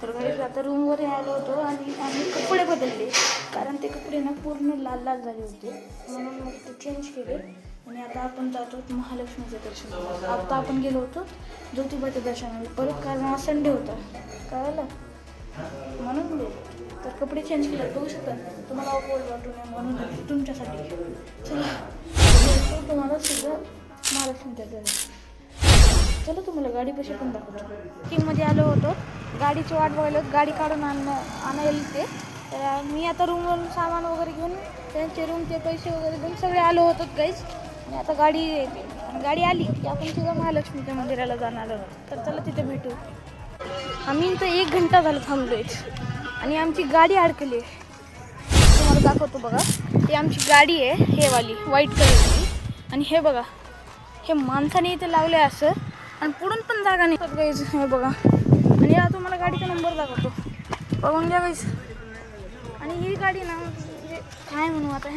तर गाईज आता रूमवर आलो होतो आणि आम्ही कपडे बदलले, कारण ते कपडे ना पूर्ण लाल लाल झाले होते, म्हणून मग ते चेंज केले. आणि आता आपण जातो महालक्ष्मीचं दर्शन. आता आपण गेलो होतो ज्योतिबाच्या दर्शनाला परत, कारण आज संडे होता, कळलं, म्हणून गेलो. तर कपडे चेंज केले, बघू शकता तुम्हाला ऑकवर्ड वाटू नये म्हणून तुमच्यासाठी. चला तुम्हाला सुद्धा महालक्ष्मीच्या दर्शन. चला तुम्हाला गाडीपाशी पण दाखवतो. किंगमध्ये आलो होतो, गाडीची वाट बघायला, गाडी काढून आणायला ते. तर मी आता रूमवरून सामान वगैरे घेऊन त्यांचे रूमचे पैसे वगैरे देऊन सगळे आलो होतो गाईज. आणि आता गाडी येते आणि गाडी आली की आपण तिथं महालक्ष्मीच्या मंदिराला जाणार आहोत. तर चला तिथे भेटू. आम्ही तर 1 घंटा झाला थांबलोय आणि आमची गाडी अडकली आहे. तुम्हाला दाखवतो बघा, ही आमची गाडी आहे, हे वाली व्हाईट कलरची. आणि हे बघा, हे माणसाने इथे लावले असं, आणि पुढून पण जागा नाही गाईज, हे बघा. आणि आता तुम्हाला गाडीचा नंबर दाखवतो, बघून घ्या गाईज. आणि ही गाडी ना म्हणजे काय म्हणू आता,